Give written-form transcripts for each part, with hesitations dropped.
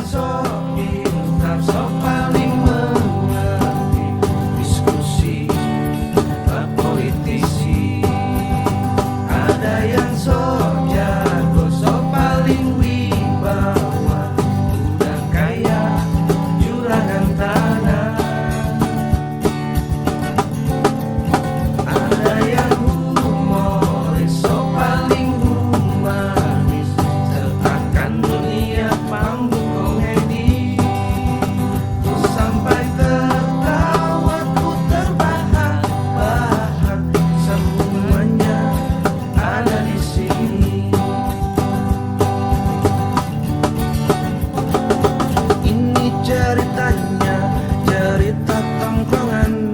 sok pintar, sok paling mengerti diskusi politisi. Ada yang sok jago, sok paling wibawa, udah kaya juragan tanah. Ada yang humoris, sok paling humanis, sertakan dunia panggung komedi. Ku sampai tertawa, ku terbahak-bahak, semuanya ada di sini. Ini ceritanya, cerita tongkrongan,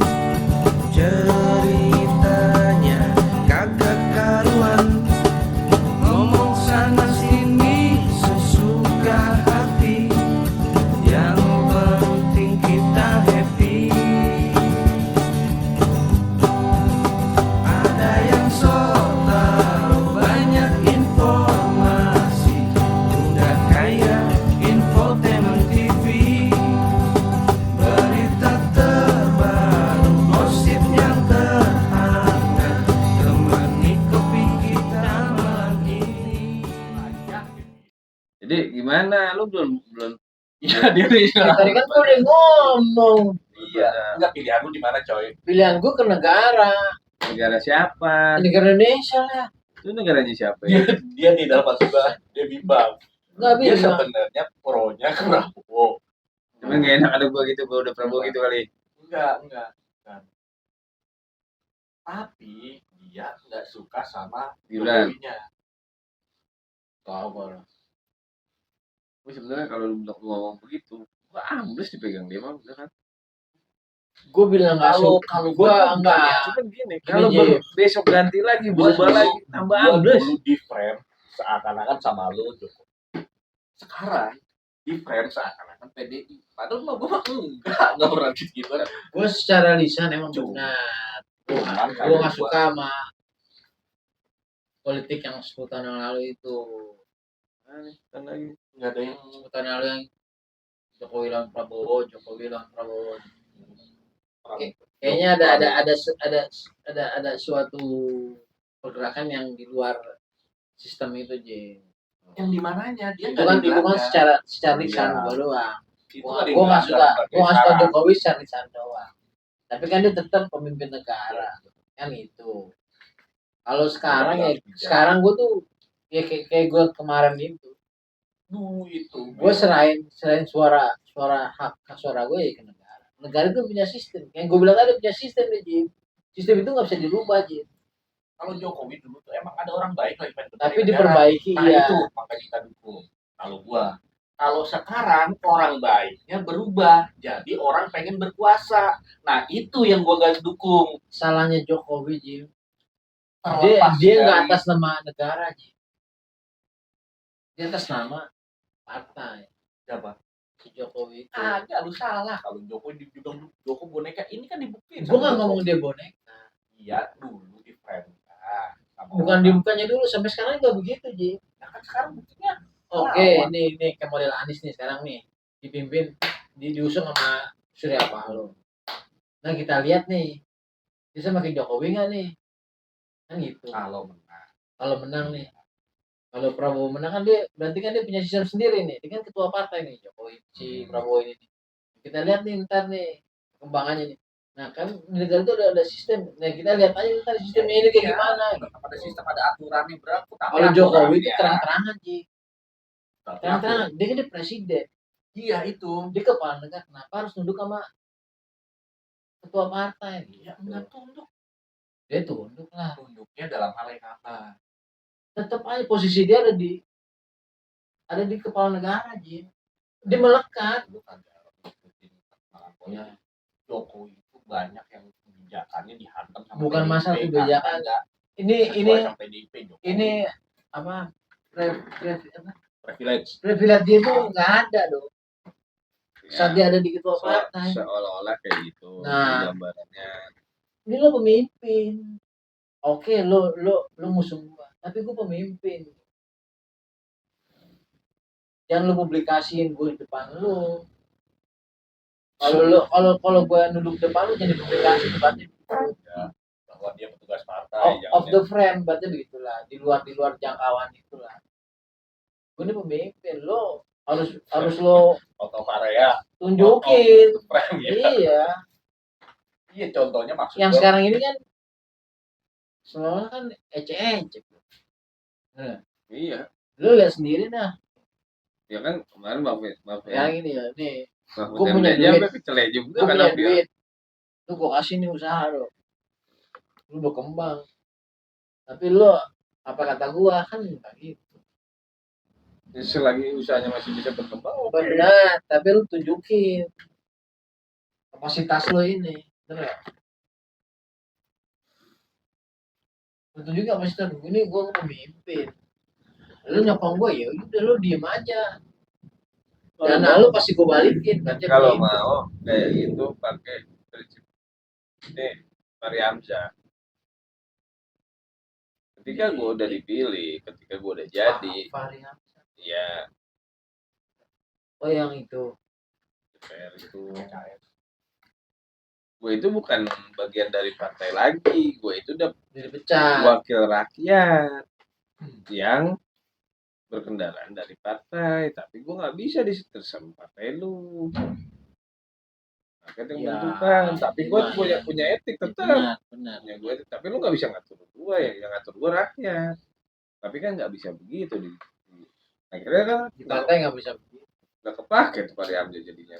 ceritanya kagak karuan, ngomong sana sini sesuka hati, yang penting kita happy. Ada yang sok tahu banyak informasi, udah kaya infotainment TV. Berita terbaru, gosip yang terhangat, temani kopi kita malam ini. Jadi gimana? Lu belum Iya, dia udah Ya, tadi kan gue udah ngomong. Iya. Enggak, pilihan lu di mana, coy? Pilihan gue ke negara. negara siapa? Negara Indonesia lah. Itu negaranya siapa Dia ya? dia di dalam juga dia bimbang. Nggak Dia bisa. sebenarnya pro-nya ke Prabowo. Cuman gak enak ada gua gitu, gua udah Prabowo gitu kali. Enggak. Tapi dia enggak suka sama Gibran. Jokowinya. Tahu kalau. Gua sebenarnya kalau lu ngomong begitu, gua ambles dipegang dia mah bener kan. Gue bilang nggak Kalau- suka. kalau Gue gua enggak. Cuman gini, kalau Jim. besok ganti lagi, Gua berubah lagi, tambah Gua ambles. dulu di frame seakan-akan sama lu, Jokowi. Sekarang di frame seakan-akan PDI. Padahal mah gua enggak pernah gitu kan. Gue secara lisan emang Cuma- benar. Cuman Gue nggak suka sama politik yang 10 tahun yang lalu itu. Kan lagi. enggak ada yang 10 tahun yang lalu yang Jokowi lawan Prabowo, Jokowi lawan Prabowo. Kayaknya ada suatu pergerakan yang di luar sistem itu, Jim. yang di mananya dia Itu kan secara lisan Iya. gue doang. itu Gue nggak suka Jokowi secara lisan doang. Tapi kan dia tetap pemimpin negara, kan itu. Kalau sekarang ya, sekarang gue tuh ya kayak gue kemarin itu. itu Gue serahin suara hak suara gue ya ke negara. Negara itu punya sistem. Yang gue bilang tadi punya sistem nih, Jim. Sistem itu nggak bisa dirubah, Jim. kalau Jokowi dulu tuh emang ada orang baik lagi pengen Tapi negara. diperbaiki, nah ya. itu makanya kita dukung. Kalau sekarang orang baiknya berubah jadi orang pengen berkuasa. Nah itu yang gua gak dukung. Salahnya Jokowi, Jim. Terlepas Dia nggak dari- atas nama negara, Jim. Dia atas nama partai. Siapa? Si Jokowi itu. Agak lu salah kalau Jokowi dibilang Joko boneka ini kan dibuktiin. Gue nggak ngomong dia boneka. Iya dulu di frame. Bukan dibukanya dulu, sampai sekarang juga begitu, Jim. Nah, kan sekarang buktinya Oke, ini kayak model Anies nih sekarang nih, dipimpin, diusung sama Surya Paloh. Nah kita lihat nih, bisa makin Jokowi nggak nih? Kan gitu. Kalau menang nih, kalau Prabowo menang kan dia, berarti kan dia punya sistem sendiri nih, dia kan ketua partai nih, Jokowi, si Prabowo ini. Kita lihat nih ntar nih perkembangannya nih. Nah kan di negara itu ada sistem. Nah kita lihat aja ntar sistemnya ini kayak gimana. Ada sistem, ada aturannya berapa. Kalau Jokowi itu terang-terangan sih. Tapi Terang-terangan, dia kan dia presiden. iya itu. Dia kepala negara, kenapa harus nunduk sama ketua partai? Ya enggak tunduk. Dia tunduk lah. Tunduknya dalam hal yang apa? Tetap aja posisi dia ada di kepala negara, Jim. Dia melekat. Bukan dalam ikutin perkembangan politik. Jokowi itu banyak yang kebijakannya dihantam sama Bukan PDIP, masalah kebijakan. kan? Ini Sesuai sama PDIP, Jokowi. ini apa? Privilege. Privilege dia tuh nggak ada dong. Saat dia ada di ketua partai. Seolah-olah kayak gitu. Nah. Gambarannya. Ini lo pemimpin. Oke, lo musuh gua, tapi gua pemimpin. jangan lu publikasiin gue di depan lu. Kalau gue duduk depan lu jadi publikasi berarti Bahwa dia petugas partai. off the frame, berarti begitulah, di luar jangkauan itulah. Gue ini pemimpin, lo harus lo Otomaria tunjukin. frame ya. Iya. Iya, contohnya maksud Yang gua, sekarang ini kan semua kan ecek-ecek. Nah, Iya. lu lihat sendiri dah. Ya kan kemarin Mahfud Yang ini ya, nih, Mahfud gua punya MD aja duit. sampai kecelek juga gue kan punya dia. duit, lu gue kasih nih usaha lo, lu berkembang. Tapi lo apa kata gua kan enggak gitu. Selagi usahanya masih bisa berkembang, oke. Benar, tapi lu tunjukin kapasitas lo ini, bener nggak? Lu tunjukin kapasitas ini, gua pemimpin. Lu nyokong gua ya udah lu diem aja. Dana lu pasti gua balikin kan. Kalau mau kayak gitu pakai prinsip ini Fahri Hamzah. Ketika gue udah dipilih, ketika gue udah jadi, ya oh yang itu DPR itu, gue itu bukan bagian dari partai lagi, gue itu udah dipecat. wakil rakyat yang berkendaraan dari partai, tapi gue nggak bisa disetir sama partai lu. Rakyat yang Ya, menentukan, tapi gue gimana? punya etik tetap. Benar. Ya gue, tapi lu nggak bisa ngatur gue, yang ngatur gue rakyat. Tapi kan nggak bisa begitu akhirnya kan Di partai nggak bisa begitu. nggak kepake tuh Fahri Hamzah jadinya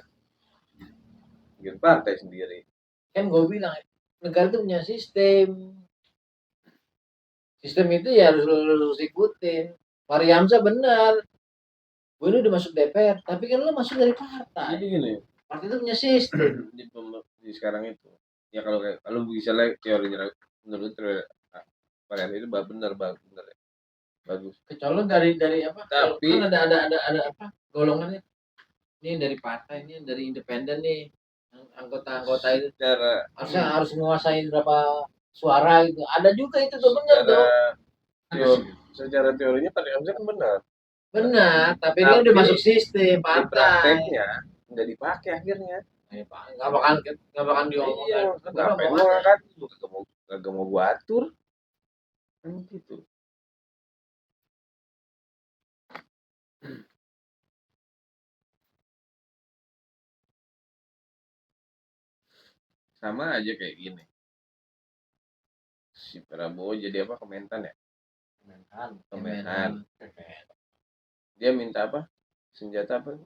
bikin partai sendiri. Kan gue bilang negara itu punya sistem itu ya harus lu ikutin. Fahri Hamzah benar, gue ini udah masuk DPR, tapi kan lu masuk dari partai. Jadi gini, Partai itu punya sistem. di sekarang itu ya kalau bisa lah teorinya menurut Fahri Hamzah itu benar ya. Bagus. Kecuali dari apa? Tapi kan ada apa? Golongannya. Ini dari partai, ini dari independen nih. Anggota itu secara harus menguasai berapa suara gitu. Ada juga itu tuh benar tuh. Secara teorinya Fahri Hamzah kan benar. Benar, tapi dia udah masuk sistem Di partai. prakteknya nggak dipakai akhirnya. Nggak bakal diomongin. Iya, ngapain gua ngangkat? Gak mau gua atur. Kan gitu. Sama aja kayak gini. Si Prabowo jadi apa? Kementan ya? Kementan. Dia minta apa? Senjata apa?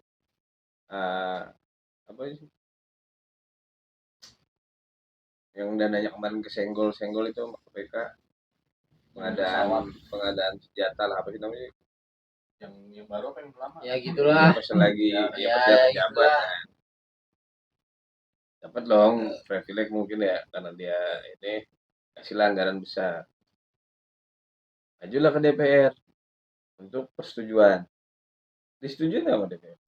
Apa sih? Yang dananya kemarin kesenggol itu sama KPK. Pengadaan senjata lah, apa sih namanya? yang baru apa yang lama? Ya gitulah. Pas lagi ya, pejabat kan. Dapat dong privilege mungkin ya karena dia ini kasih anggaran besar. Majulah ke DPR untuk persetujuan. Disetujuin nggak sama DPR?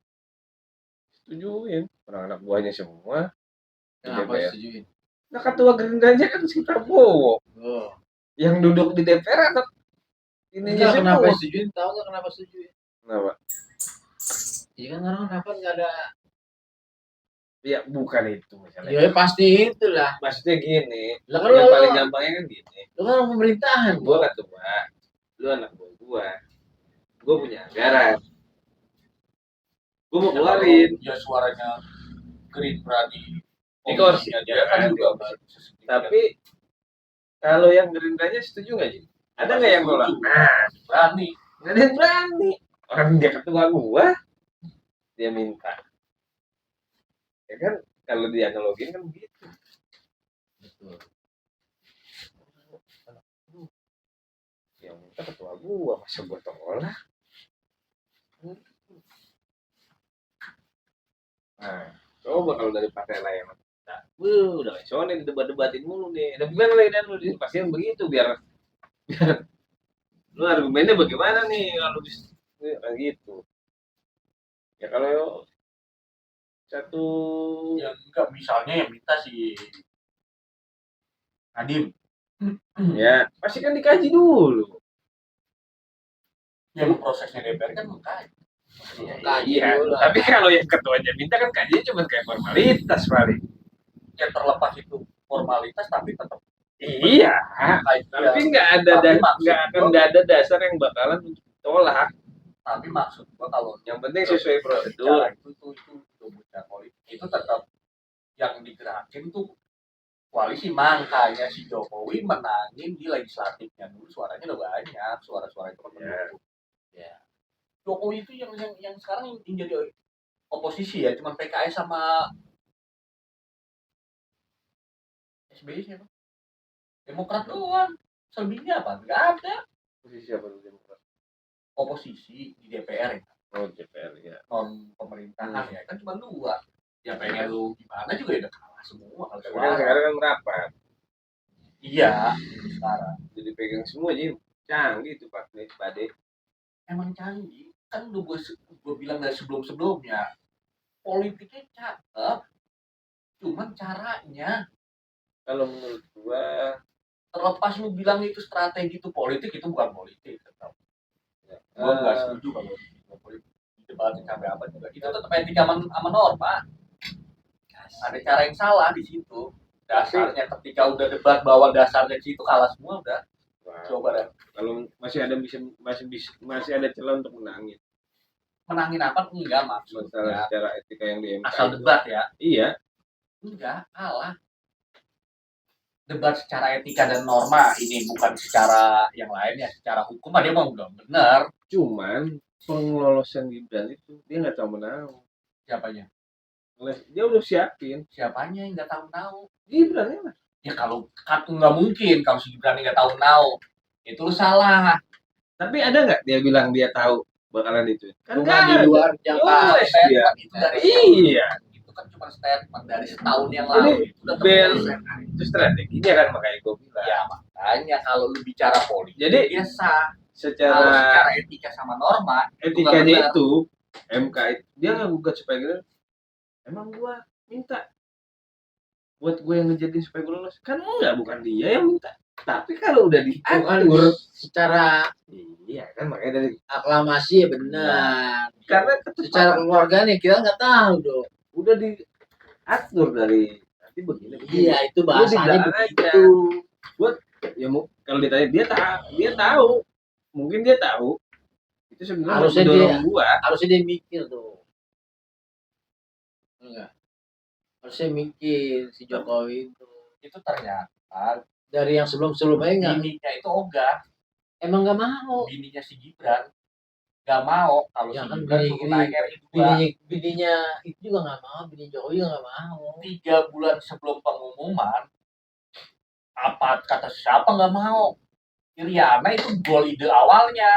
Setujuin. Orang anak buahnya semua di Kenapa DPR. setujuin? Nah ketua Gerindranya kan si Prabowo. Oh. Yang duduk di DPR anak ininya Enggak, kenapa semua. setujuin? Tahu nggak kenapa setujuin? Kenapa? Iya kan orang rapat nggak ada. Ya bukan itu misalnya. Ya pasti itulah. Maksudnya gini. Lah kan Yang lu paling gampangnya kan gini. lu kan orang pemerintahan. Gua ketua, lu anak buah gua punya anggaran. Gua mau keluarin. Ya suaranya Gerindra di kursi dia kan juga Tapi kalau yang Gerindranya setuju nggak sih? Ada nggak yang nolak? berani. Nggak ada yang berani. Orang dia ketua gua, dia minta. Ya kan kalau dianalogin kan begitu. Betul. Yang minta ketua gua, masa gua tolak? Nah, coba kalau dari partai lain, nah, udah soalnya debat-debatin mulu nih. Ada gimana lagi dan lu pasti yang begitu biar lu argumennya bagaimana nih kalau gitu. Ya kalau satu Ya enggak, misalnya yang minta si Nadiem. ya pasti kan dikaji dulu. Yang prosesnya DPR kan mengkaji. Kaji Iya, dulu. tapi kalau yang ketuanya minta kan kajian cuma kayak formalitas paling. Yang terlepas itu formalitas tapi tetap Iya, tapi nggak ada Tapi nggak akan nggak ada dasar yang bakalan untuk ditolak. tapi maksud gua kalau Yang penting sesuai prosedur. bicara itu bicara politik itu tetap yang digerakin tuh koalisi, makanya si Jokowi menangin di legislatifnya dulu, suaranya udah banyak, suara-suara itu kan mendukung. Ya. Jokowi itu yang sekarang yang jadi oposisi ya, cuma PKS sama SBY siapa? Demokrat doang. Selebihnya apa? Nggak ada. Posisi apa tuh Demokrat? Oposisi di DPR ya, Oh, DPR ya. non pemerintahan ya, kan cuma dua. Ya pengen lu gimana juga ya udah kalah semua kalau Tapi kan sekarang kan merapat. Iya, sekarang. Jadi pegang semua jadi canggih tuh Pak Pade. Emang canggih. Kan udah gue bilang dari sebelum-sebelumnya. Politiknya cakep. Cuman caranya. Kalau menurut gua Terlepas lu bilang itu strategi, itu politik, itu bukan politik. Tetap. ya, Gue gak setuju kalau itu politik. Debatin sampai apa juga. Itu tetap etika sama norma. Ada cara yang salah di situ. Dasarnya ketika udah debat bahwa dasarnya di situ kalah semua udah. wah, Coba deh. kalau masih ada celah untuk menangin. Menangin apa? Enggak Masalah maksudnya. secara etika yang di MK. Asal debat ya. Iya, Enggak, kalah. Debat secara etika dan norma ini bukan secara yang lainnya, secara hukum dia mau udah benar. cuman pengelolosan Gibran itu dia nggak tahu menau. Siapanya? Dia udah siapin Siapanya yang nggak tahu. Gibran ya Mas. Ya kalau kan nggak mungkin kalau si Gibran nggak tahu. Itu lu salah. Tapi ada nggak dia bilang dia tahu bakalan itu? Kan Cuma di nggak ada. luar jangka. Yes, dia. Itu dari Iya. itu kan cuma statement dari setahun yang lalu. Itu udah Bel terpilih. itu strateginya kan makanya gue bilang. Ya makanya kalau lu bicara politik, Jadi dia sah. Kalau secara secara etika sama norma, etikanya itu MK itu dia nggak gugat supaya gitu. Emang gua minta buat gue yang ngejadiin supaya gue lolos kan enggak, bukan dia yang minta. Tapi kalau udah Bukan diatur, secara iya kan makanya dari aklamasi ya benar. karena Secara keluarga nih kita nggak tahu dong. udah diatur dari nanti begini. Iya itu bahasanya bilang aja. begitu. Ya kalau ditanya dia tahu, mungkin dia tahu itu sebenarnya Harusnya mendorong gua. Harusnya dia mikir tuh. Enggak. Harusnya mikir si Jokowi itu ternyata dari yang sebelum-sebelumnya enggak. bininya itu ogah. Emang nggak mau. Bininya si Gibran nggak mau kalau Ya si kan Gibran suruh naik RI 2 Bininya itu juga nggak mau. Bini Jokowi juga nggak mau. 3 bulan sebelum pengumuman. Apa kata siapa nggak mau? Iriana itu gol ide awalnya.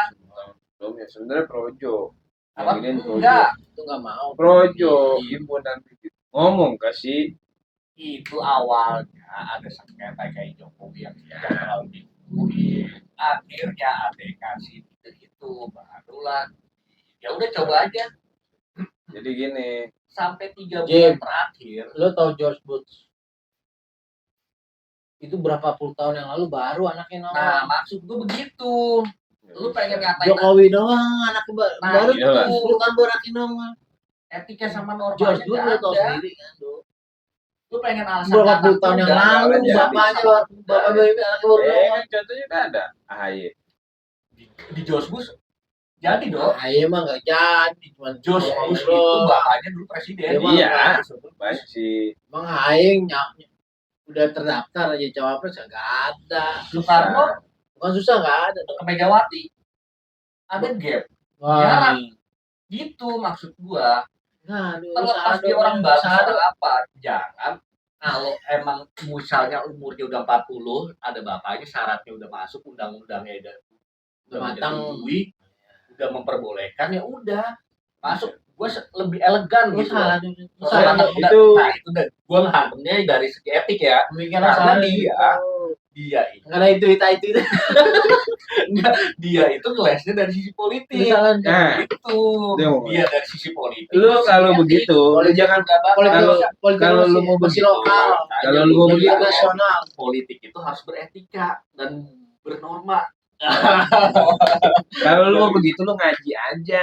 Belum ya sebenarnya Projo. Apa? Yang ini Projo. Enggak, Itu nggak mau. Projo himpunan ngomong kasih itu awalnya ada sengketa kayak Jokowi yang tidak terlalu diikuti. Akhirnya ada yang kasih itu barulah. Ya udah coba aja jadi gini. sampai 3 bulan Jim. terakhir. Lo tau George Bush? Itu berapa puluh tahun yang lalu baru anaknya Nah, nongol. maksud gue begitu. Lu pengen ngatain Jokowi doang anaknya Nah, baru iya lah. 10 tahun baru anaknya nongol. etika sama normanya George Bush lo nggak tau ada. sendiri kan lo. Lu pengen alasan Berapa ngatain puluh tahun yang udah, lalu nggak jadi. bapaknya bapak bayi anaknya baru nongol. kan contohnya kan ada AHY. Di George Bush jadi dong. Ayo mah nggak jadi, cuman George ngomong Bush doang. itu bapaknya dulu presiden. Iya, Iya. George Baik sih. Emang Aing udah terdaftar aja cawapres nggak ada. Soekarno Bukan susah nggak ada. ke Megawati. Ada gap. Wah, Jarak. Gitu maksud gua. nah, Terlepas dia orang bangsa atau apa, jangan kalau emang misalnya umurnya udah 40, ada bapaknya, syaratnya udah masuk, undang-undangnya udah matang. menyetujui, udah memperbolehkan, ya udah masuk. Gue lebih elegan Lu gitu. salah loh. lu salah. Salah itu- nah itu gue ngehantemnya dari segi etik ya. Pemikiran Karena salah dia itu karena itu. dia itu ngelesnya dari sisi Itu politik. salah. Nah, Itu dia dari sisi politik. lu kalau Etik. begitu, lu jangan Politik kalau lu mau masih begitu, lokal, kalau lu mau politik begitu, nasional. politik itu harus beretika dan bernorma. Kalau lu mau begitu lu ngaji aja.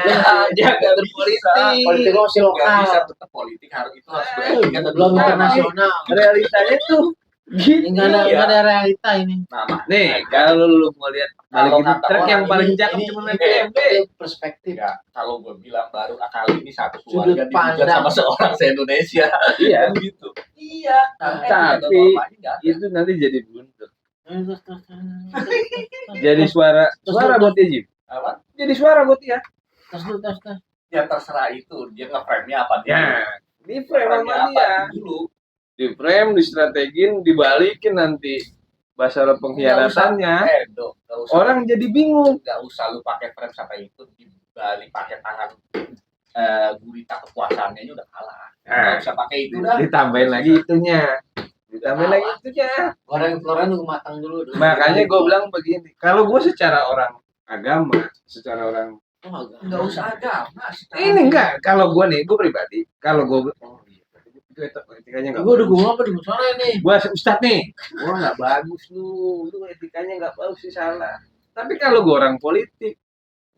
Jangan berpolitik. Politik lo masih Nggak lokal. bisa tetap politik harus itu harus beretika dan Belum normal. internasional. Realitanya tuh gitu. Enggak ada Iya. enggak ada realita ini. Nah, Nih, kalau lu mau lihat Kalau balikin kata truk orang yang paling Ini- cakep ini- cuma ini naik BMW. itu perspektif. ya kalau gue bilang baru kali ini satu Sudut keluarga dihujat pandang. sama seorang se-Indonesia. Iya, Kan gitu. Iya. Tapi itu nanti jadi blunder. Jadi suara buat dia, Jim. apa? Jadi suara buat dia. Terus. Ya terserah itu dia nge-frame-nya apa dulu. Ya, di frame sama Frame-nya dia. apa dulu. Di frame, distrategin, dibalikin nanti masalah pengkhianatannya. Nggak usah. Orang jadi bingung. Nggak usah lu pakai frame sampai itu dibalik pakai tangan gurita kepuasannya ini udah kalah. Nggak usah pakai itu dah. Ditambahin lagi itunya. Ditambahin lagi itunya. Goreng telurnya nunggu matang dulu. Makanya gue bilang begini. Kalau gue secara orang agama, secara orang Nggak usah agama. ini enggak. Kalau gue nih, gue pribadi. Kalau gue oh iya, itu etikanya enggak. Gue udah ngomong apa di musola ini? Gue ustad nih. Gue nggak bagus lu etikanya nggak bagus sih salah. Tapi kalau gue orang politik,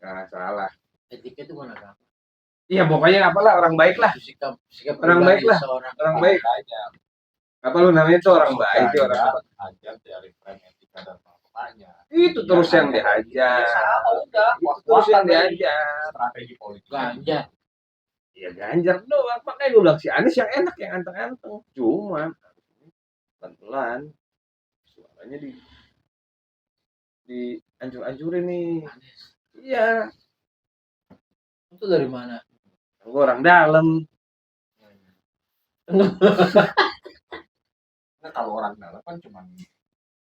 nggak salah. Etika itu bukan agama. Iya pokoknya apalah orang baik lah. Sikap Orang pribadi baik lah. seorang. Orang baik. Apa lu namanya itu orang baik itu orang baik. Ajar dari frame etika dan normanya. Itu terus yang dihajar. Ya sama udah. Itu terus yang dihajar. Strategi politik. Ganja. Ya Ganjar doang. Makanya gue bilang si Anies yang enak yang anteng-anteng. Cuman pelan-pelan suaranya di ancur-ancurin nih. Anies. Iya. Itu dari mana? Gue orang dalam. Nah, kalau orang dalam kan cuma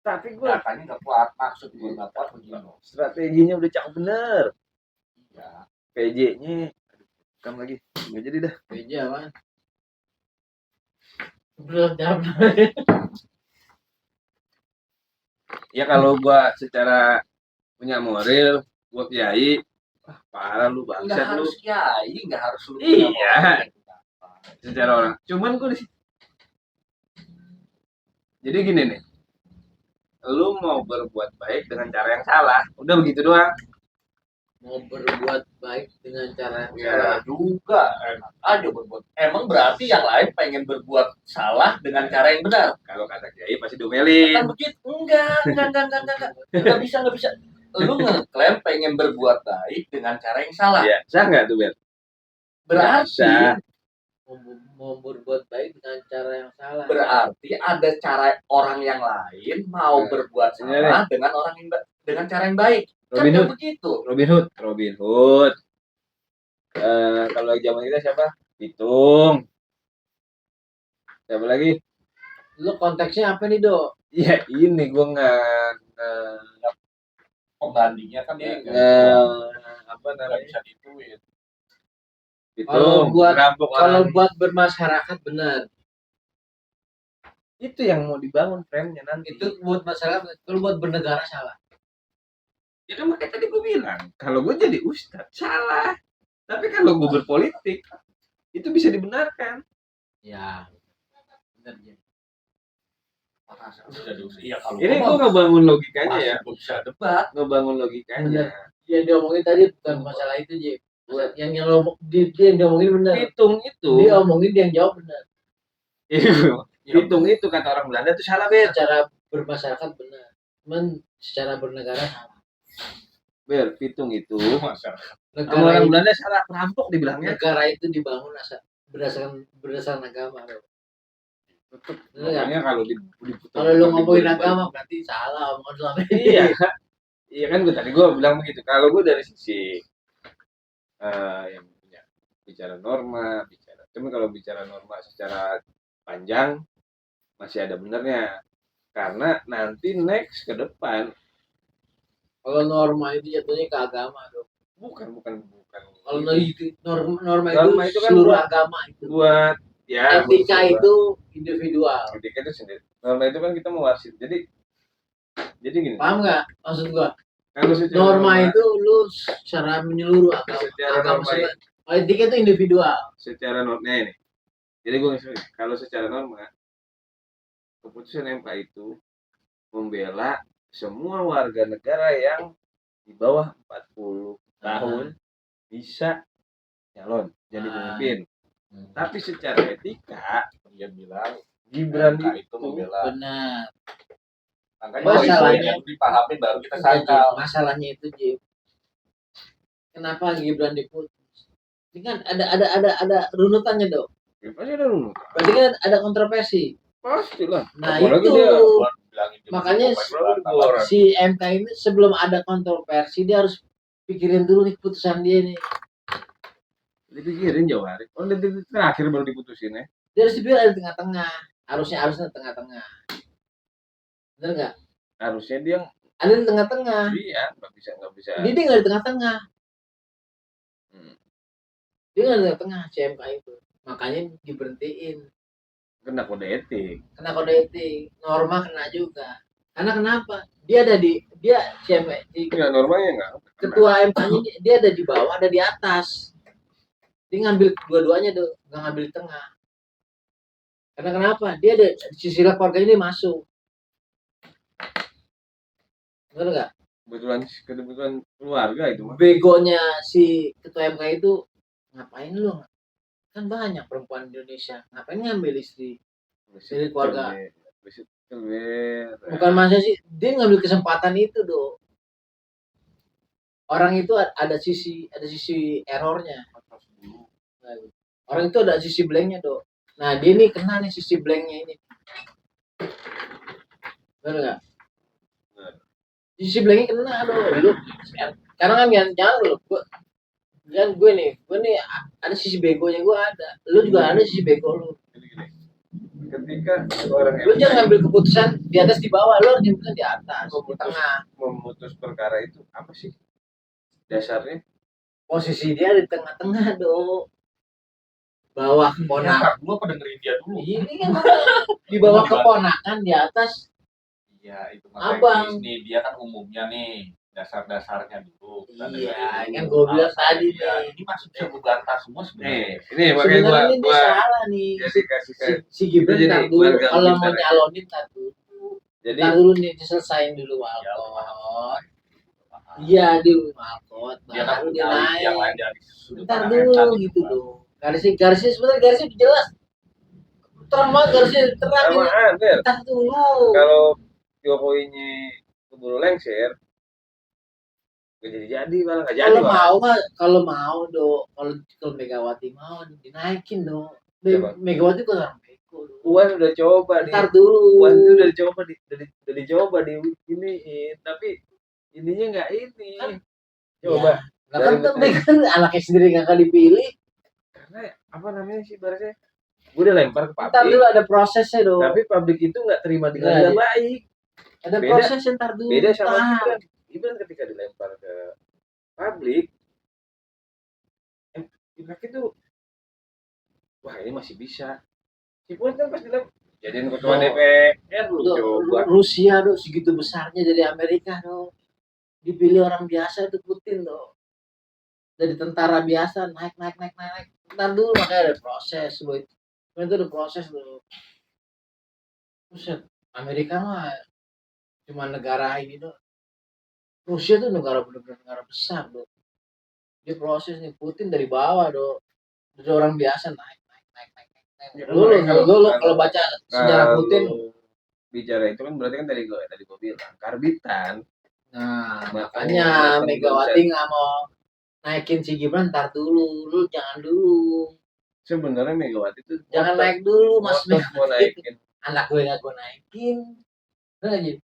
Tapi gue datanya nggak kuat, maksud gue nggak kuat begini loh. strateginya udah cakep bener. Ya, PJ-nya rekam lagi. Nggak jadi dah. Beja apaan? Belum jawab. Ya kalau gua secara punya moral, gua kiai, wah parah lu nggak bangsat lu. harus kiai, nggak harus lu. Iya. Secara orang. Cuman gua di jadi gini nih. Lu mau berbuat baik dengan cara yang salah. Udah begitu doang. Mau berbuat baik dengan cara yang Ya salah. juga, enak aja berbuat. Emang berarti yang lain pengen berbuat salah dengan cara yang benar? Kalau kata kiai pasti domelin. Kan begitu? Enggak. Nggak bisa. Lu ngeklaim pengen berbuat baik dengan cara yang salah. Iya, sah nggak tuh Ber? Berarti Sah. Mau berbuat baik dengan cara yang salah. berarti ada cara orang yang lain mau berbuat salah dengan orang yang dengan cara yang baik. Kan Robin nggak Hood. begitu. Robin Hood. Kalau zaman kita siapa? Pitung. Siapa lagi? Lu konteksnya apa nih, Do? Iya ini gue nggak Pembandingnya kan dia apa nggak namanya bisa dituin. Kalau itu buat- ngerampok Kalau orang. buat bermasyarakat benar. Itu yang mau dibangun frame-nya nanti. Itu buat masyarakat. Kalau buat bernegara salah. Ya kan makanya tadi gue bilang kalau gue jadi ustadz salah. Tapi kalau gue berpolitik itu bisa dibenarkan. Ya. Benar ya. Iya kalau Ini gue ngebangun logikanya ya, gue bisa debat. ngebangun logikanya. Yang diomongin tadi bukan masalah itu, Ji. Yang yang diomongin benar. Hitung itu, Dia omongin dia yang jawab benar. hitung itu kata orang Belanda itu salah Ber. Secara bermasyarakat benar. Cuman secara bernegara salah. Ber, hitung itu. Masyarakat. Sama Negara orang itu, Belanda salah perampok dibilangnya. negara itu dibangun berdasarkan agama. Bro. Bener nggak? Makanya kalau diputar. Kalau lu ngomongin agama berarti salah omongan selama ini. Iya. Iya kan gue bilang begitu. Kalau gue dari sisi yang punya bicara norma, cuma kalau bicara norma secara panjang masih ada benernya. Karena nanti next ke depan Kalau norma itu jatuhnya ke agama, Bro. bukan. Kalau norma Norma itu itu kan seluruh buat- agama itu. buat ya Etika buat- itu individual. etika itu sendiri. Norma itu kan kita mewasit. Jadi gini. Paham nggak maksud gua? Kalau secara Norma itu lu secara menyeluruh secara agama norma semua. Kalau etika itu individual. secara norma ini. Jadi gue kalau secara norma keputusan MK itu membela semua warga negara yang di bawah 40 tahun bisa nyalon jadi pemimpin. Tapi secara etika Dia bilang Gibran MK itu itu membela. Benar. Makanya Masalahnya- itu dipahami baru kita Enggak, Jim. sangkal. Masalahnya itu, Jim. Kenapa Gibran diputus? Ini kan ada runutannya, Dok. pasti ada dulu. Berarti kan ada kontroversi. Pastilah. Nah, Apalagi itu. dia Bilangin dia Makanya Jokowi, si MK ini sebelum ada kontroversi dia harus pikirin dulu nih keputusan dia nih. dipikirin jauh hari. Oh, terakhir baru diputusin ya. Dia harus dipilih di tengah-tengah. Harusnya tengah-tengah. Bener nggak? Harusnya dia Ada di tengah-tengah. iya nggak bisa. Dia nggak di tengah-tengah. Hmm. Dia nggak di tengah-tengah CMK itu. Makanya diberhentiin. Kena kode etik. Kena kode etik. Norma kena juga. Karena kenapa? Dia CMK. Enggak normalnya enggak. Ketua MK-nya dia ada di bawah, ada di atas. Dia ngambil dua-duanya tuh, nggak ngambil di tengah. Karena kenapa? Dia ada di sisi keluarganya dia masuk. Bener nggak? Kebetulan keluarga itu mah. Begonya si ketua MK itu ngapain lu? Kan banyak perempuan di Indonesia. Ngapain ngambil istri? Dari keluarga. Bukan masa sih, dia ngambil kesempatan itu do. Orang itu ada sisi errornya. Orang itu ada sisi blanknya do. Nah dia nih kena nih sisi blanknya ini. Bener nggak? Sisi blanknya kena do. Lu karena kan jangan lu. Gue nih ada sisi begonya gue ada. Lu juga ada sisi bego lu. Ketika orang Lu jangan ngambil keputusan di atas di bawah, lu harus ngambil di atas, di tengah. memutus perkara itu apa sih dasarnya? Posisi dia di tengah-tengah do. Bawah keponakan. Gua dengerin dia dulu. Ini kan di bawah keponakan, di atas Iya, itu Abang. Nih dia kan umumnya nih dasar-dasarnya dulu. Iya, kan gue bilang tadi ya, nih. ini masih bisa bantah semua sebenarnya. Ini makanya Sebenarnya ini dia gua salah nih. jadi kasih Si Gibran jadi ntar dulu, keluarga kalau kita mau ya. nyalonin ntar dulu. jadi Ntar dulu nih, diselesain dulu walkot. Iya, di walkot, Dia kan baru dia yang lain naik. dari sudut Ntar pandang dulu MK gitu tuh. Garisnya sebenarnya garisnya udah jelas. Terang banget garisnya terang sama ini. Ander Ntar dulu. kalau Jokowinya keburu lengser gak jadi malah gak jadi Kalau mau do, kalau Megawati mau dinaikin do. Siapa? Megawati kok orang bego. Puan udah coba Ntar dulu. Puan itu udah dicoba di ini tapi ininya nggak ini Kan- coba Nah, kan anaknya sendiri nggak akan dipilih. karena apa namanya sih bahasanya gue udah lempar ke Ntar publik dulu ada prosesnya do. tapi publik itu nggak terima dengan Nggak, nggak baik Ada beda- prosesnya ntar dulu. beda sama Ntar. Gibran ketika dilempar ke publik Gibran itu wah ini masih bisa si Puan kan pas dilempar jadiin ketua DPR lu coba Rusia do segitu besarnya dari Amerika do. Dipilih orang biasa itu Putin do. Dari tentara biasa naik. Ntar dulu makanya ada proses lo itu. Itu ada proses lo. Buset, Amerika mah cuma negara ini do. Rusia tuh negara bener-bener negara besar do. Dia proses nih Putin dari bawah do. Dari orang biasa naik. Kalau baca sejarah Putin. Bicara itu kan berarti kan tadi gue bilang karbitan. Nah, Makanya makanya Megawati nggak mau naikin si Gibran ntar dulu, lu jangan dulu, Sebenarnya Megawati itu jangan naik dulu Mas mau Megawati. naikin. Anak gue nggak gue naikin, bener nggak Jim?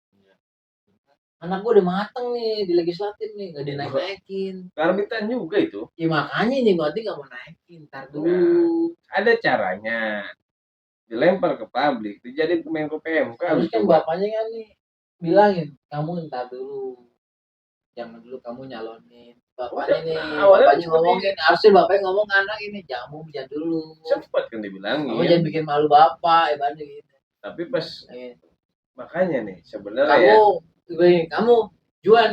Anak gue udah mateng nih di legislatif nih, nggak dinaik-naikin. Karbitan juga itu. Ya makanya nih Megawati nggak mau naikin, ntar dulu. Ada caranya. Dilempar ke publik, dijadiin Kemenko PMK. Terus kan bapaknya kan nih bilangin, kamu ntar dulu, jangan dulu kamu nyalonin. Bapaknya nih, Awalnya bapaknya ngomongin, harusnya bapaknya ngomong ke anak ini, jangan dulu. sempat kan dibilangin. Kamu jangan bikin malu bapak, ibaratnya gitu. Tapi pas Eh, makanya nih sebenarnya ya. kamu Juan,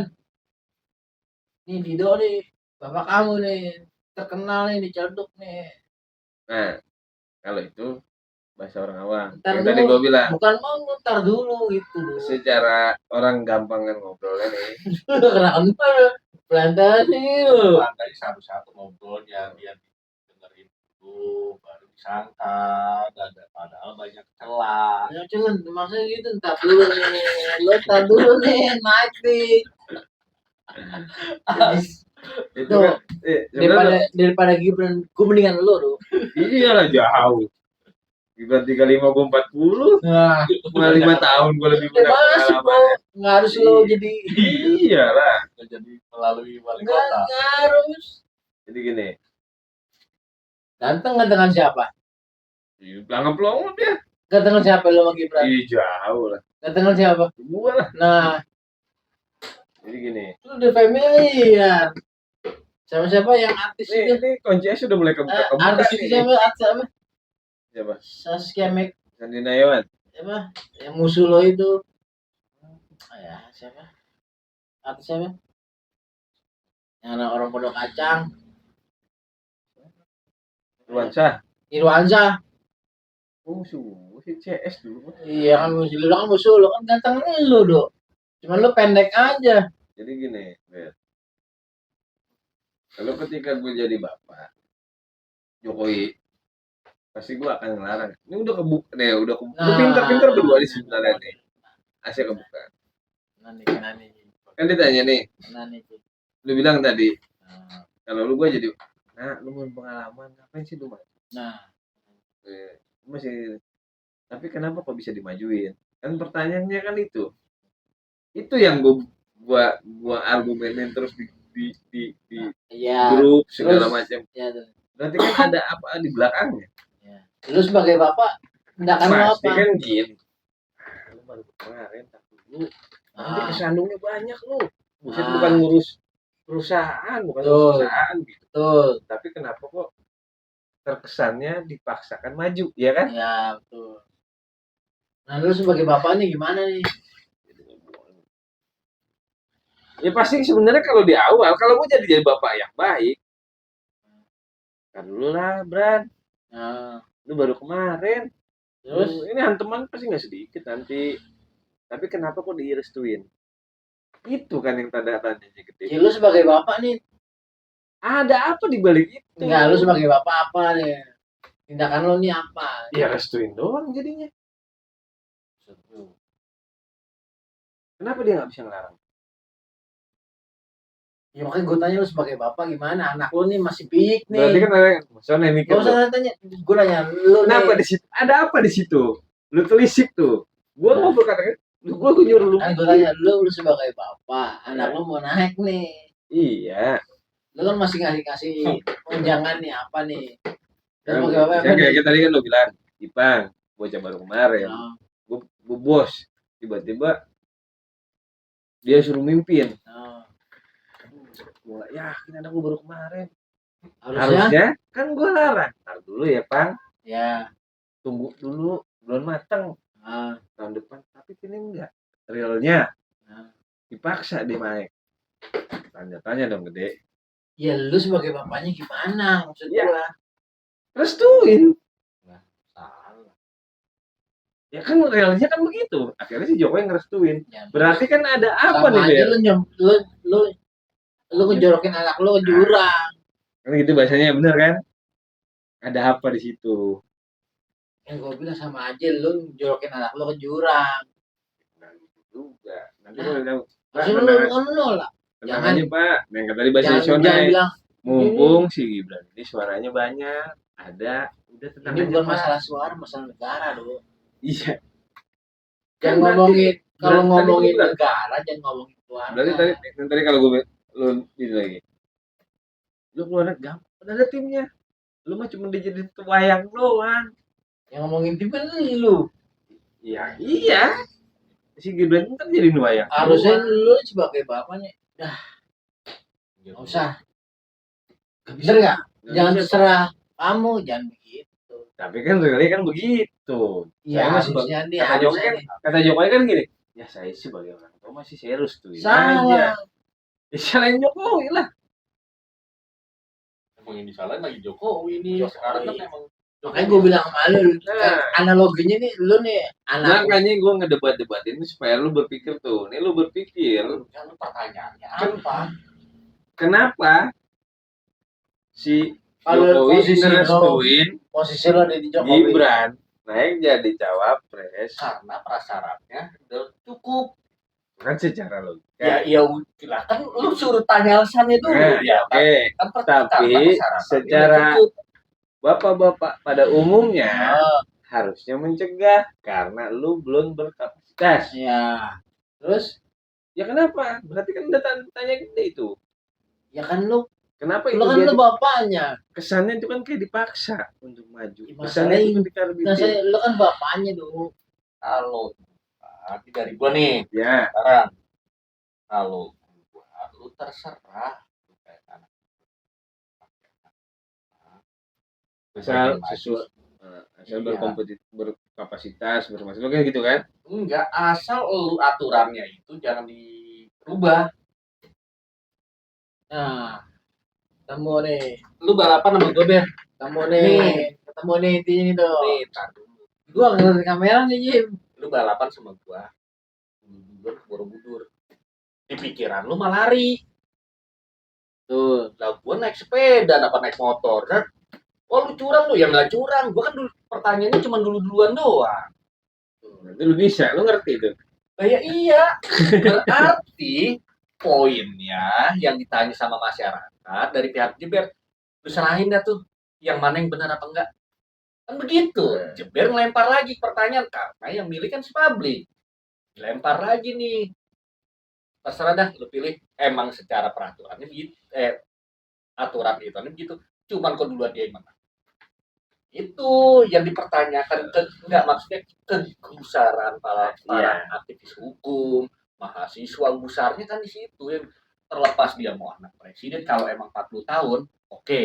nih Dido nih, bapak kamu nih terkenal nih, dicerduk nih. Nah, kalau itu bahasa orang awam. Ntar Yang tadi dulu. gue bilang Bukan mau ntar dulu gitu loh. secara orang gampang kan ngobrolnya nih. Kenapa plantasi lu? Lantai satu-satu ngobrolnya biar dengerin dulu baru disangka ada padahal banyak celah. Ya cuman maksudnya gitu ntar dulu nih. Lo ntar dulu nih naik nih. Itu Tuh, kan daripada Gibran, gue mendingan lo tuh. iyalah jauh. Gibran 35 gue 40. Nah, Cuma 5 tahun gue lebih ya banyak masih pengalaman. bro, nggak harus lo jadi. Iyalah. Jadi melalui wali Nggak kota. nggak harus. Jadi gini, Gantengan siapa? pelangap ya. Gantengan siapa lo sama Gibran? Ih, jauh lah. Gantengan siapa? Gue lah. Nah, Jadi gini. lu udah familiar. Sama siapa yang artis itu? Ini kuncinya sudah mulai kebuka-kebuka Artis itu nih. siapa? Siapa? Saskia Mek, Sandi Nayawan. siapa? Yang musuh lo itu. Ya, siapa? Artis siapa? Yang anak orang Pondok Kacang. Irwansyah. Irwansyah. Musuh si CS dulu. Iya kan musuh lo kan ganteng lu do. Cuman lu pendek aja. Jadi gini, Bet. Kalau ketika gue jadi bapak Jokowi, pasti gue akan ngelarang. Ini udah kebuka nih, udah kebuka. Udah pinter-pinter berdua di sebenarnya nih. Asyik kebuka. Nani. Kan ditanya nih, Nani. lu bilang tadi, kalau lu gue jadi, nah lu mau pengalaman, ngapain sih lu maju? Nah, Masih, tapi kenapa kok bisa dimajuin? Kan pertanyaannya kan itu yang gua argumenin terus di iya. grup segala Terus, macam. Ya, tuh. Berarti kan ada apa di belakangnya? Ya. Lu sebagai bapak tindakan lu Pasti apa? kan gini. Lu baru kemarin tak dulu. Nanti Ah, kesandungnya banyak lu. Buset, Ah. bukan ngurus perusahaan, bukan Betul. ngurus perusahaan gitu. betul. Tapi kenapa kok terkesannya dipaksakan maju, ya kan? Ya, betul. Nah, lu sebagai bapak nih gimana nih? Ya pasti sebenarnya kalau di awal, kalau gue jadi bapak yang baik, kan dulu lah, Bran. Nah, Lu baru kemarin. terus Ini hanteman pasti nggak sedikit nanti. Tapi kenapa kok direstuin? Itu kan yang tanda tanyanya gede. ya lu sebagai bapak nih, Ada apa di balik itu? enggak lu sebagai bapak apa nih? Tindakan lu nih apa? Ya restuin doang jadinya. Kenapa dia nggak bisa ngelarang? Ya makanya gue tanya lu sebagai bapak gimana? Anak lu nih masih piyik nih. Berarti kan ada maksudnya mikir. Gak usah tanya, gue nanya lu Kenapa nih. di situ? Ada apa di situ? Lu telisik tuh. Gua Nah. mau berkata, gua nyuruh lu. Kan gue tanya lu sebagai bapak, anak lu mau naik nih. Iya. Lu kan masih ngasih tunjangan nih apa nih? Lu Kan, sebagai bapak apa nih? kayak tadi kan lu bilang, Ipang, bocah baru kemarin. Nah, Gua bos. Tiba-tiba dia suruh mimpin. nah. Gua nggak yakin anak gua baru kemarin. Harusnya? Harusnya kan gua larang. Ntar dulu ya, Pang. Ya. Tunggu dulu, belum matang Nah, tahun depan. Tapi ini enggak. Realnya nah. dipaksa dia naik. Tanya dong gede. Ya lu sebagai bapaknya gimana maksud Ya. gua? Restuin. Salah. Ya kan realnya kan begitu. Akhirnya si Jokowi ngerestuin. Ya, Berarti kan ada apa sama nih, aja Bel? lu ngejorokin anak lu ke jurang. Kan gitu bahasanya bener kan? Ada apa di situ? Yang gue bilang sama aja lu ngejorokin anak lu ke jurang. Nah, gitu juga. Nanti gua udah tahu. Pak, Maksud lu kan menolak. tenang jangan- aja, Pak. Yang tadi bahasa Jangan Indonesia. bilang Mumpung si Gibran ini suaranya banyak, ada, udah tenang ini aja, bukan Pak. masalah suara, masalah negara dulu. Iya. Jangan Kan ngomongin kalau tadi ngomongin gua bilang. negara jangan ngomongin keluarga. Berarti tadi kalau gue lu ini lagi. Lu keluar gampang, ada timnya. Lu mah cuma dijadiin wayang doang. Yang ngomongin tim kan lu. Ya, iya. Si Gibran kan jadi wayang. Harusnya doang. lu sebagai bapaknya nggak usah. Nggak Bener nggak? Nggak Jangan bisa. terserah kamu, jangan begitu. Tapi kan realnya kan begitu. Iya, Saya masih harusnya nih, kata Jokowi harusnya kan, nih. kata Jokowi kan gini. Ya saya sih sebagai orang tua masih saya restuin aja. Salah. Ya salahin Jokowi lah. Emang yang disalahin lagi Jokowi nih. Jokowi. Sekarang kan emang Makanya gue bilang sama lu, Nah. analoginya nih, lu nih anak. Makanya gue ngedebat-debatin ini supaya lu berpikir tuh. Nih lu berpikir, Kan pertanyaannya apa? kenapa si Kalau Jokowi posisi ngerestuin posisi lo ada di Jokowi. Gibran naik jadi cawapres? Karena prasyaratnya udah cukup. Kan secara logika. Ya udah kan lu suruh tanya alasannya dulu. Ya, oke. Kan Tapi prasyaratnya secara udah cukup. bapak-bapak pada umumnya Oh, harusnya mencegah karena lu belum berkapasitas. ya. Terus Ya kenapa? Berarti kan udah tanya gede itu. ya kan lu Kenapa itu kan dia lu bapaknya. kesannya itu kan kayak dipaksa untuk maju. Ya, Kesannya itu kan Nah, dikarbitin. saya lu kan bapaknya dulu. Kalau nanti dari gua nih Ya, sekarang, kalau gua lu terserah lu kayak anak. asal Maju. sesuai asal Iya. berkapasitas bermaksud kayak gitu kan? Enggak, asal lu aturannya itu jangan dirubah. Nah, ketemu nih. Lu balapan sama gua, Ber. Ketemu nih. Ketemu nih intinya nih dong. Nih, tar dulu. Gua ngeliatin kamera nih, Jim. Lu balapan sama gua. Buru Borobudur. Di pikiran lu mah lari. Tuh. Lah gua naik sepeda apa naik motor kan? Oh lu curang lu, ya nggak curang. Gua kan dulu pertanyaannya cuma duluan doang. Nanti lu bisa, lu ngerti itu. Lah ya iya. Berarti poinnya yang ditanya sama masyarakat dari pihak Jeber, lu serahin dah tuh yang mana yang benar apa enggak. Kan begitu. Jeber ngelempar lagi pertanyaan karena yang milih kan si publik. Dilempar lagi nih. Terserah dah lu pilih. Emang secara peraturannya begitu. Aturan itu begitu. Cuman kok duluan dia yang menang. Itu yang dipertanyakan enggak maksudnya kegusaran para aktivis hukum, mahasiswa gusarnya kan di situ yang terlepas dia mau anak presiden kalau emang 40 tahun, oke.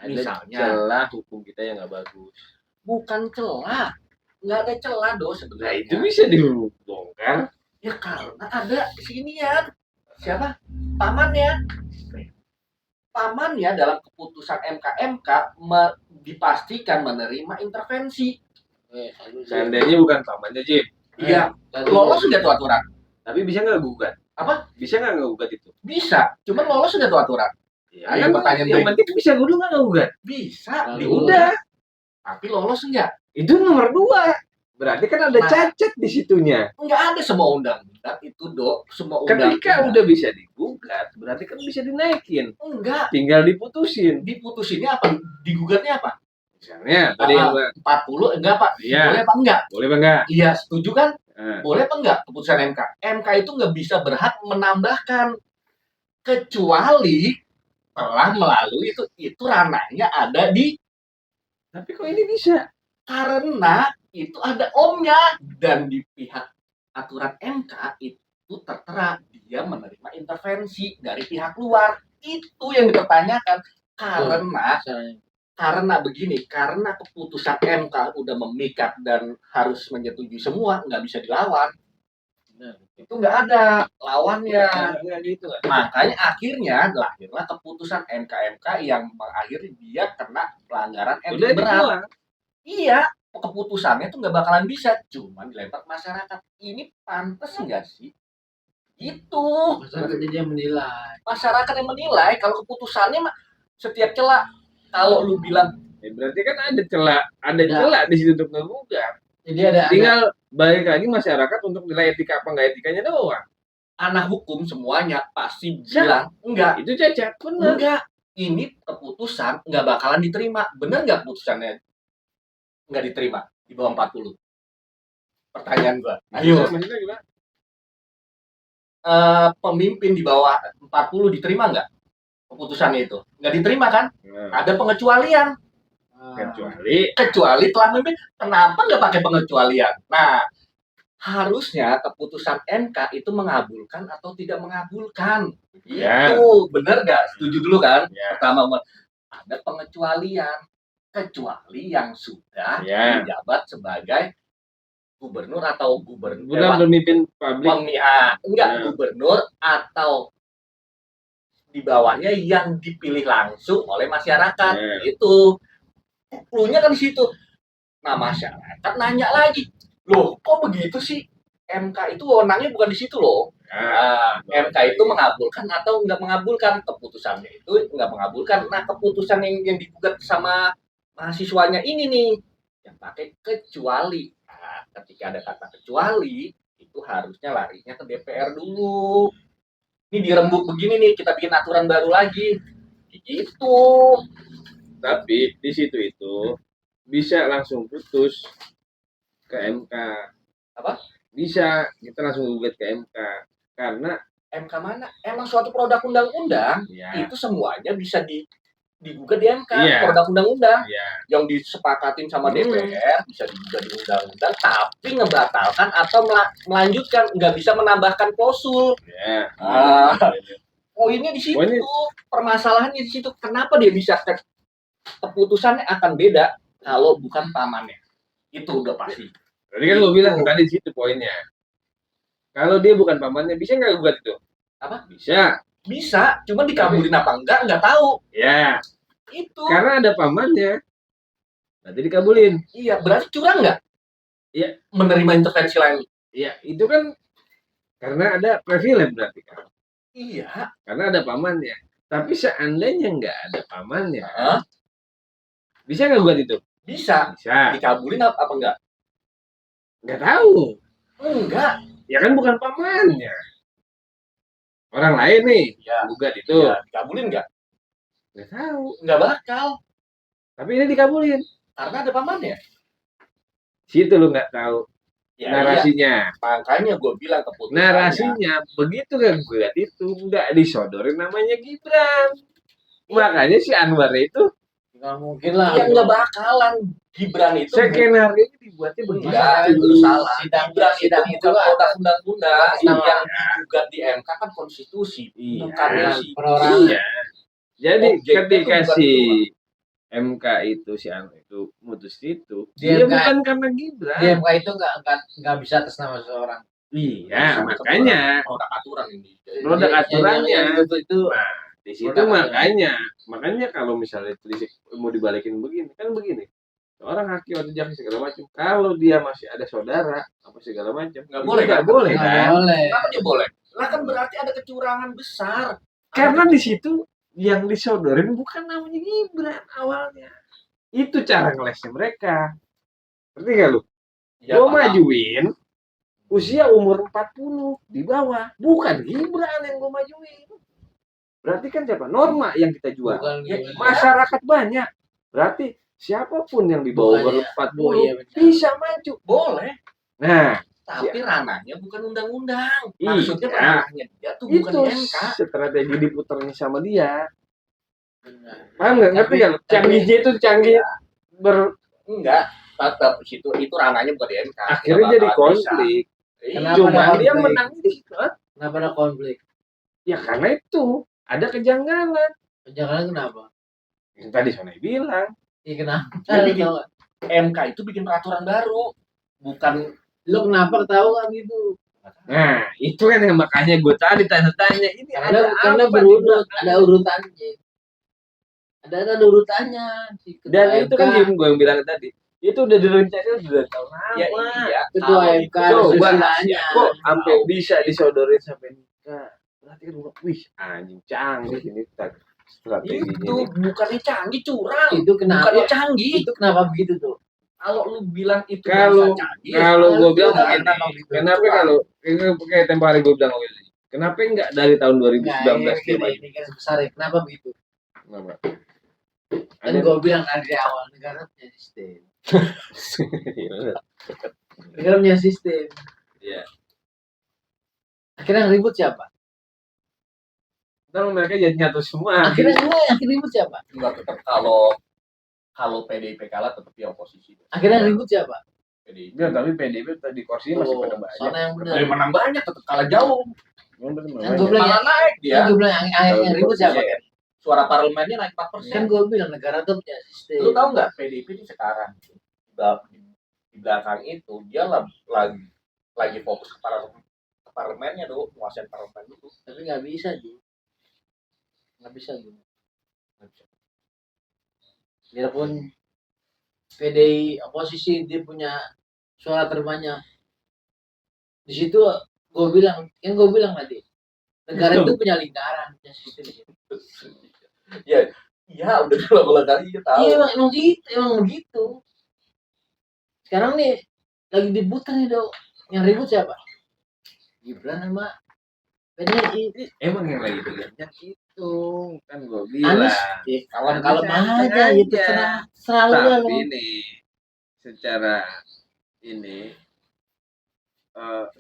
Misalnya celah hukum kita yang nggak bagus. Bukan celah. Nggak ada celah Nah, sebenarnya. itu bisa dibongkar. Ya karena ada sinian. Siapa? Pamannya. Pamannya dalam keputusan MK dipastikan menerima intervensi. Seandainya bukan pamannya, Jim. Iya, lolos sudah tuh aturan. Tapi bisa nggak gugat? Apa? Bisa nggak gugat itu? Bisa, cuman lolos sudah tuh aturan. Ya, Ayo, pertanyaan yang penting bisa dulu nggak gugat. Bisa, Lalu, Udah, tapi lolos enggak? itu nomor 2. Berarti kan ada Nah. cacat di situnya. Enggak ada semua undang-undang itu, Dok. Semua undang-undang. Ketika udah bisa digugat, berarti kan bisa dinaikin. Enggak, Tinggal diputusin. diputusinnya apa? Digugatnya apa? Misalnya tadi yang gua- 40 enggak, Pak? Iya. Boleh apa enggak? boleh apa enggak? Iya, setuju kan? Nah, Boleh apa enggak keputusan MK? MK itu nggak bisa berhak menambahkan kecuali telah melalui itu ranahnya ada di tapi kok ini bisa? karena itu ada omnya dan di pihak aturan MK itu tertera dia menerima intervensi dari pihak luar. Itu yang dipertanyakan karena begini, karena keputusan MK udah memikat dan harus menyetujui semua, nggak bisa dilawan. Itu nggak ada lawannya. Enggak gitu kan? Makanya akhirnya lahirlah keputusan MK yang mengakhiri dia kena pelanggaran etik Udah berat. dibuang. Iya, keputusannya tuh nggak bakalan bisa, cuman dilempar ke masyarakat. Ini pantas nggak sih? Itu masyarakat jadi yang menilai. masyarakat yang menilai kalau keputusannya mah setiap celah. Kalau lu bilang Ya, berarti kan ada celah di situ untuk ngegugat. Jadi ada Tinggal balik lagi masyarakat untuk nilai etika apa enggak etikanya doang. anak hukum semuanya pasti bilang enggak, Itu cacat, benar. enggak. Ini keputusan nggak bakalan diterima. Bener nggak keputusannya nggak diterima di bawah 40? Pertanyaan gua. Ayo, Maksudnya gimana? pemimpin di bawah 40 diterima nggak keputusannya itu? Nggak diterima kan? Nah, Ada pengecualian. Kecuali telah memimpin. Kenapa nggak pakai pengecualian? Nah, harusnya keputusan MK itu mengabulkan atau tidak mengabulkan. Ya. Itu bener nggak? Setuju dulu kan? Ya. Pertama, ada pengecualian. Kecuali yang sudah Ya. menjabat sebagai gubernur atau gubernur. Bukan pemimpin publik. Enggak, Ya. gubernur atau di bawahnya yang dipilih langsung oleh masyarakat. Ya. Itu cluenya kan di situ. Nah masyarakat nanya lagi, loh kok begitu sih? MK itu wewenangnya bukan di situ loh. Nah, MK itu mengabulkan atau nggak mengabulkan, keputusannya itu nggak mengabulkan. Nah keputusan yang digugat sama mahasiswanya ini nih yang pakai kecuali. Nah, ketika ada kata kecuali itu harusnya larinya ke DPR dulu. Ini dirembuk begini nih, kita bikin aturan baru lagi. Gitu. Tapi di situ itu bisa langsung putus ke MK. Apa? Bisa kita langsung gugat ke MK karena MK mana? Emang suatu produk undang-undang ya itu semuanya bisa digugat di MK. Iya. Produk undang-undang ya yang disepakatin sama DPR bisa digugat di undang-undang, tapi ngebatalkan atau melanjutkan, nggak bisa menambahkan klausul. ya Ah. Poinnya di situ, Poinnya- permasalahannya di situ. Kenapa dia bisa keputusannya akan beda kalau bukan pamannya? Itu udah pasti. Tadi kan gue bilang tadi di situ poinnya. Kalau dia bukan pamannya, bisa nggak gugat itu? Apa? Bisa. Bisa, cuma dikabulin apa enggak nggak tahu. Ya, Itu. karena ada pamannya. Nanti dikabulin. Iya, berarti curang nggak? Iya. Menerima intervensi lain. Ya, itu kan karena ada privilege berarti kan. Iya. Karena ada pamannya. Tapi seandainya nggak ada pamannya, Hah? bisa nggak gugat itu? Bisa. Bisa. Dikabulin apa enggak? Nggak tahu. Enggak. Ya kan bukan pamannya. Orang lain nih Iya. gugat itu. Iya, dikabulin nggak? Nggak tahu. Nggak bakal. Tapi ini dikabulin. Karena ada pamannya. Situ lu nggak tahu Ya, narasinya. iya. Makanya gue bilang keputusannya. Narasinya begitu kan gugat itu nggak disodorin namanya Gibran. Makanya si Anwar itu Nggak mungkin lah. Yang nggak bakalan. Gibran itu skenario dibuatnya begitu. enggak, itu salah. Sidang Gibran itu itu bukan lah. produk undang-undang. Sama. Yang digugat di MK kan konstitusi, Iya. bukan isi. Perorangan. Iya. Jadi Objeknya ketika tuh bukan si MK itu si Anwar itu mutus itu, Di dia MK. bukan karena Gibran. Di MK itu nggak bisa atas nama seseorang. Iya, makanya produk aturan ini. produk aturannya. Itu Di situ Produk makanya kalau misalnya mau dibalikin begini kan begini. Seorang hakim atau jaksa segala macam, kalau dia masih ada saudara apa segala macam, Nggak boleh, nggak kan? boleh nggak kan? boleh. Kenapa dia boleh? Lah kan berarti ada kecurangan besar. Karena di situ yang disodorin bukan namanya Gibran awalnya. Itu cara ngelesnya mereka. Ngerti gak lu? Ya, Gua paham. majuin usia umur 40 di bawah, bukan Gibran yang gua majuin. Berarti kan siapa? Norma yang kita jual. Bukan Ya, gimana. Masyarakat banyak. Berarti siapapun yang di bawah umur Bukan ya. 40 Oh, iya, benar. bisa maju. Boleh, Nah, tapi ranahnya bukan undang-undang. Iya. Maksudnya ranahnya dia tuh bukan itu di MK. strategi diputarnya sama dia. Benar. Paham nggak? Ngerti Tapi- nggak? Canggihnya itu canggih Enggak, tetap itu ranahnya bukan di MK. akhirnya Nggak jadi bakalan bisa. konflik. Iya. Kenapa Cuma ada dia konflik? menang di situ. Hah? Kenapa ada konflik? Ya karena itu ada kejanggalan. Jangan kenapa? Yang tadi Sonai bilang. Iya kenapa? Jadi Lu tahu nggak? MK itu bikin peraturan baru, bukan Lu kenapa tahu nggak gitu? Nah, itu kan yang makanya gue tadi tanya-tanya ini Karena apa berurut, nih? ada urutannya. Ada urutannya. Si ketua Dan itu kan MK, yang gue bilang tadi. Itu udah direncanain sudah tahun lama. ya iya. Ketua Kalau MK itu coba susunannya. kok sampai bisa disodorin sampai nikah. Berarti kan gua, wih anjing canggih ini strateginya. itu nih. bukannya canggih, curang. Itu kenapa? Bukannya canggih. Itu kenapa begitu tuh? Kalau lu bilang itu Kalau- bahasa canggih, Kalau gue itu bilang udah begini, kenapa gitu? kenapa Curang. kalau ini kayak tempo hari gue bilang begini, kenapa enggak dari tahun 2019 dia maju? Ini kan besar ya. Kenapa begitu? Kenapa? Kan gue bilang dari awal negara punya sistem. Negara punya sistem. Iya. Akhirnya yang ribut siapa? Ntar mereka jadi nyatu semua. Akhirnya ribut siapa? Enggak, tetap kalau PDIP kalah tetap di oposisi. Akhirnya yang ribut siapa? PDIP. Enggak, tapi PDIP tadi kursi masih pada banyak. Sana yang benar. Dari menang banyak tetap kalah jauh. Yang gue bilang Malah naik dia. yang gue bilang yang ribut siapa? Iya. Suara parlemennya naik 4%. Kan gue bilang negara tuh punya sistem. Lu tahu nggak PDIP ini sekarang di belakang itu dia lagi fokus ke parlemennya dulu, menguasai parlemen dulu. Tapi nggak bisa Ji. Nggak bisa gitu. Biarpun PDI oposisi dia punya suara terbanyak. Di situ gue bilang tadi negara itu punya lingkaran, punya sistem. Ya udah berulang kali kita tahu. Iya emang begitu. Sekarang nih lagi diputar nih dong. Yang ribut siapa? Gibran sama PDI. Emang yang lagi dilihatnya itu kan gue bilang. Anies, kalem Anies aja itu selalu Tapi lo. nih secara ini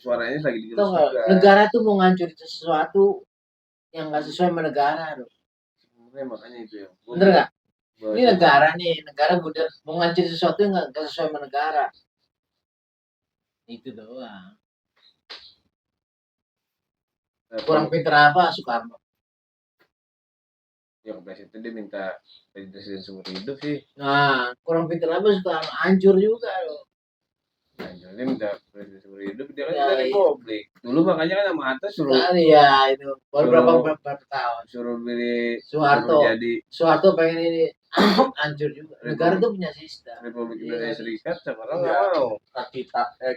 suaranya lagi digerus Tau nggak, juga. negara tuh mau ngancurin sesuatu yang nggak sesuai sama negara loh. Sebenarnya makanya itu ya. Bener nggak? Ini negara udah mau ngancurin sesuatu yang nggak sesuai sama negara. Itu doang. Kurang pinter apa Soekarno? Ya presiden dia minta presiden seumur hidup sih. Nah, kurang pinter apa Soekarno? Hancur juga loh. Nah, dia minta presiden seumur hidup dia kan Ya, dari iya. Republik. Dulu makanya kan sama Hatta suruh Ya itu baru berapa tahun. suruh beli Soeharto. suruh jadi Soeharto pengen ini hancur juga. Negara tuh punya sistem. Republik Iya. Indonesia Serikat sekarang Iya. nggak mau.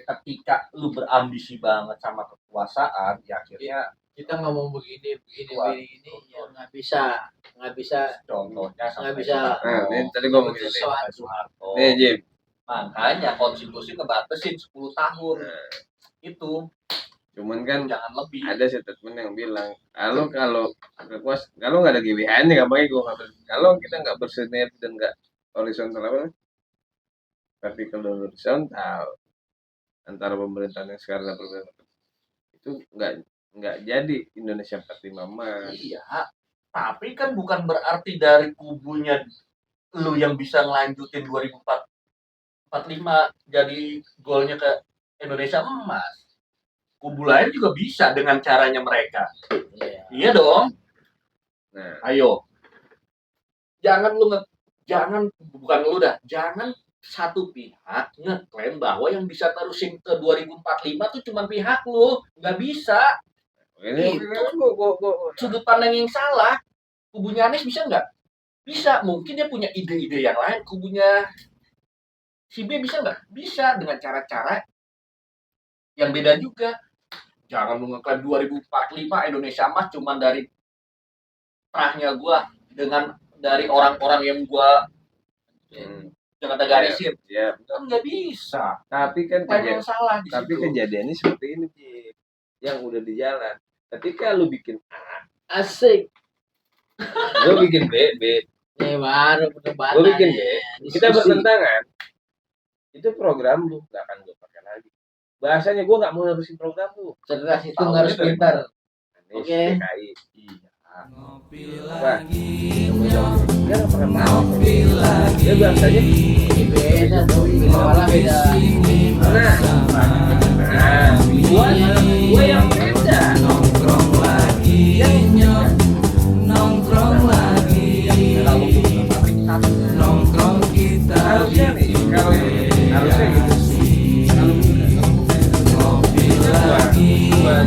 Ketika lu berambisi banget sama kekuasaan, ya akhirnya Kita ngomong begini ya nggak bisa contohnya sampai Nggak bisa. Nah, ini tadi gua mau gini nih. sampai Soeharto. Nih Jim, Makanya konstitusi ngebatasin 10 tahun. Nah. Itu cuman kan jangan lebih. ada statement yang bilang kalau nggak ada GBHN nya gampangnya kalau kita nggak bersinergi dan nggak horizontal apa vertikal dan horizontal antara pemerintahan yang sekarang dan pemerintahan itu nggak jadi Indonesia 45 emas. Iya, tapi kan bukan berarti dari kubunya lu yang bisa ngelanjutin 2045 jadi golnya ke Indonesia emas. Kubu lain juga bisa dengan caranya mereka. Iya dong. Nah, Ayo. Jangan bukan lu dah. Jangan satu pihak ngeklaim bahwa yang bisa terusin ke 2045 tuh cuma pihak lu. Nggak bisa. ini Itu. gua Sudut pandang yang salah. Kubunya Anies bisa nggak? Bisa. Mungkin dia punya ide-ide yang lain. Kubunya si B bisa nggak? Bisa dengan cara-cara yang beda juga. Jangan lu ngeklaim 2045 Indonesia emas cuma dari terahnya gua dengan dari orang-orang yang gua jangan garisin. ya Kan nggak bisa. tapi kan Klaim yang salah di tapi situ. kejadiannya seperti ini Jim. Yang udah di jalan ketika lu bikin asik. gue bikin B Nih baru perdebatan. gue bikin B kita Diskusi. bertentangan itu program lu nggak akan gue pakai lagi bahasanya gue nggak mau nerusin program lu Cerdas itu Tahu harus ini dari pintar. Anies, Oke. DKI Iya. Ngopi Wah, lagi, dia nggak pernah mau ngopi lagi. dia bahasanya Ini beda tuh. Malah beda. gue yang beda Nongkrong lagi, nongkrong lagi, nongkrong kita harusnya nih kalau harusnya gitu kalau ngopi lagi, gua